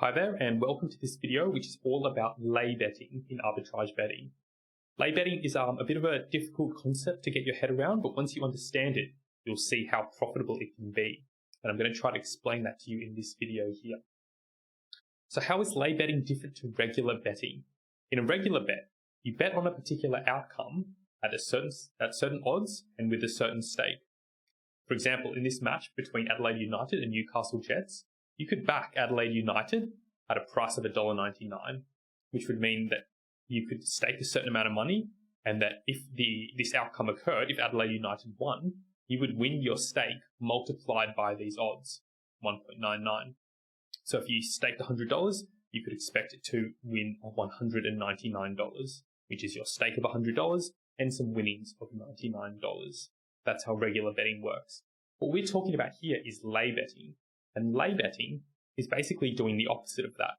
Hi there and welcome to this video which is all about lay betting in arbitrage betting. Lay betting is a bit of a difficult concept to get your head around, but once you understand it, you'll see how profitable it can be. And I'm going to try to explain that to you in this video here. So how is lay betting different to regular betting? In a regular bet, you bet on a particular outcome at certain odds and with a certain stake. For example, in this match between Adelaide United and Newcastle Jets, you could back Adelaide United at a price of $1.99, which would mean that you could stake a certain amount of money, and that if this outcome occurred, if Adelaide United won, you would win your stake multiplied by these odds, 1.99. So if you staked $100, you could expect it to win $199, which is your stake of $100 and some winnings of $99. That's how regular betting works. What we're talking about here is lay betting. And lay betting is basically doing the opposite of that.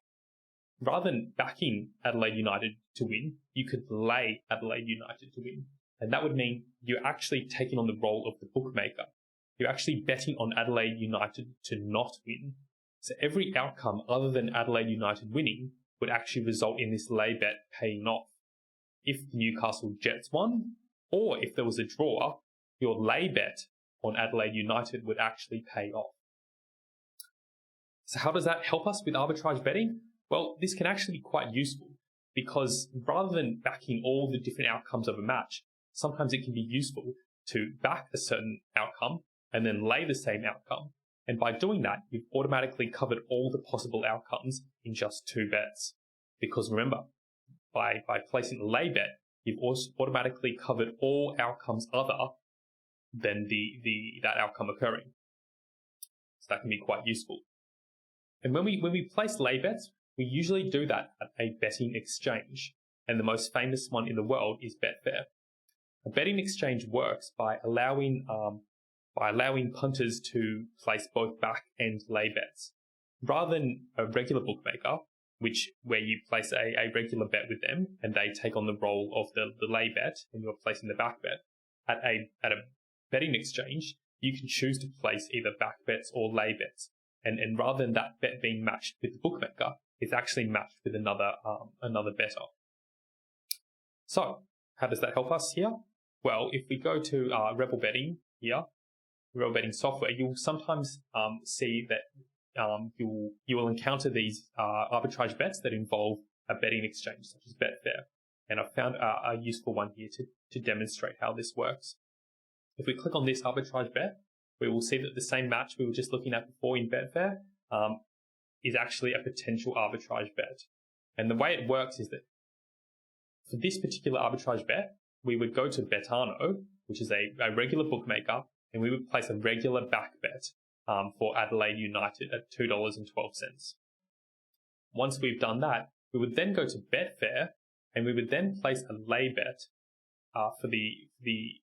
Rather than backing Adelaide United to win, you could lay Adelaide United to win. And that would mean you're actually taking on the role of the bookmaker. You're actually betting on Adelaide United to not win. So every outcome other than Adelaide United winning would actually result in this lay bet paying off. If the Newcastle Jets won, or if there was a draw, your lay bet on Adelaide United would actually pay off. So how does that help us with arbitrage betting? Well, this can actually be quite useful because rather than backing all the different outcomes of a match, sometimes it can be useful to back a certain outcome and then lay the same outcome. And by doing that, you've automatically covered all the possible outcomes in just two bets. Because remember, by placing a lay bet, you've also automatically covered all outcomes other than that outcome occurring. So that can be quite useful. And when we place lay bets, we usually do that at a betting exchange. And the most famous one in the world is Betfair. A betting exchange works by allowing punters to place both back and lay bets. Rather than a regular bookmaker, where you place a regular bet with them and they take on the role of the lay bet and you're placing the back bet, at a betting exchange, you can choose to place either back bets or lay bets. And rather than that bet being matched with the bookmaker, it's actually matched with another bettor. So how does that help us here? Well, if we go to RebelBetting here, RebelBetting software, you'll sometimes see that you will encounter these arbitrage bets that involve a betting exchange, such as Betfair. And I've found a useful one here to demonstrate how this works. If we click on this arbitrage bet, we will see that the same match we were just looking at before in Betfair is actually a potential arbitrage bet. And the way it works is that for this particular arbitrage bet, we would go to Betano, which is a regular bookmaker, and we would place a regular back bet for Adelaide United at $2.12. Once we've done that, we would then go to Betfair, and we would then place a lay bet for the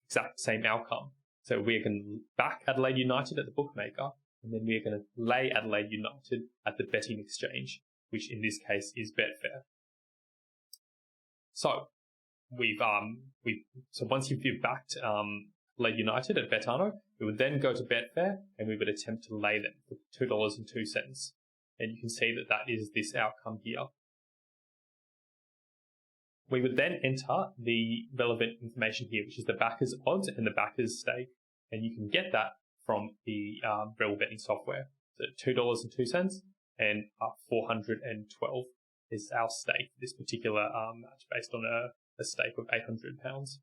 exact same outcome. So we're going to back Adelaide United at the bookmaker, and then we're going to lay Adelaide United at the betting exchange, which in this case is Betfair. So so once you've backed Adelaide United at Betano, we would then go to Betfair and we would attempt to lay them for $2.02. And you can see that is this outcome here. We would then enter the relevant information here, which is the backer's odds and the backer's stake. And you can get that from the RebelBetting software. So $2.02 and 412 is our stake for this particular match based on a stake of £800.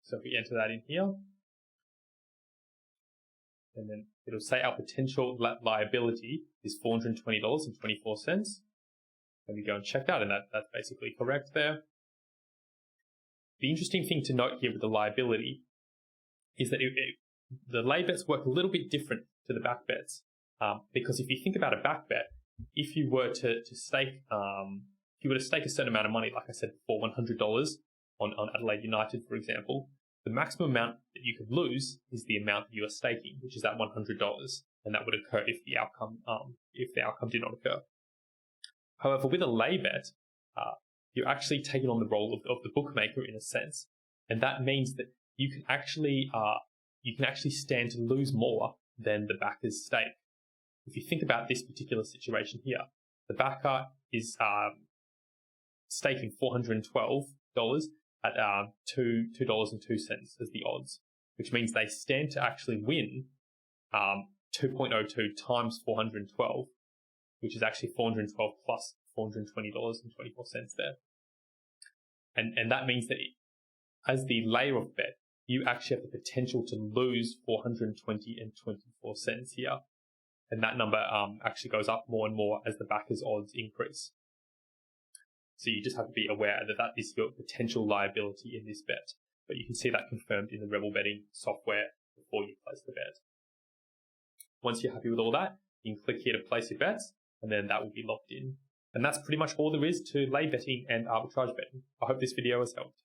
So if we enter that in here, and then it'll say our potential liability is $420.24. And we go and check that, and that's basically correct there. The interesting thing to note here with the liability is that the lay bets work a little bit different to the back bets, because if you think about a back bet, if you were to stake a certain amount of money, like I said before, $100 on Adelaide United, for example, the maximum amount that you could lose is the amount that you are staking, which is that $100, and that would occur if the outcome did not occur. However, with a lay bet, you're actually taking on the role of the bookmaker in a sense, and that means that you can actually stand to lose more than the backer's stake. if you think about this particular situation here, the backer is staking $412 at $2.02 as the odds, which means they stand to actually win 2.02 times 412, which is actually 412 plus $420.24 there. And that means that as the layer of bet, you actually have the potential to lose 420.24 here. And that number actually goes up more and more as the backer's odds increase. So you just have to be aware that that is your potential liability in this bet. But you can see that confirmed in the RebelBetting software before you place the bet. Once you're happy with all that, you can click here to place your bets, and then that will be locked in. And that's pretty much all there is to lay betting and arbitrage betting. I hope this video has helped.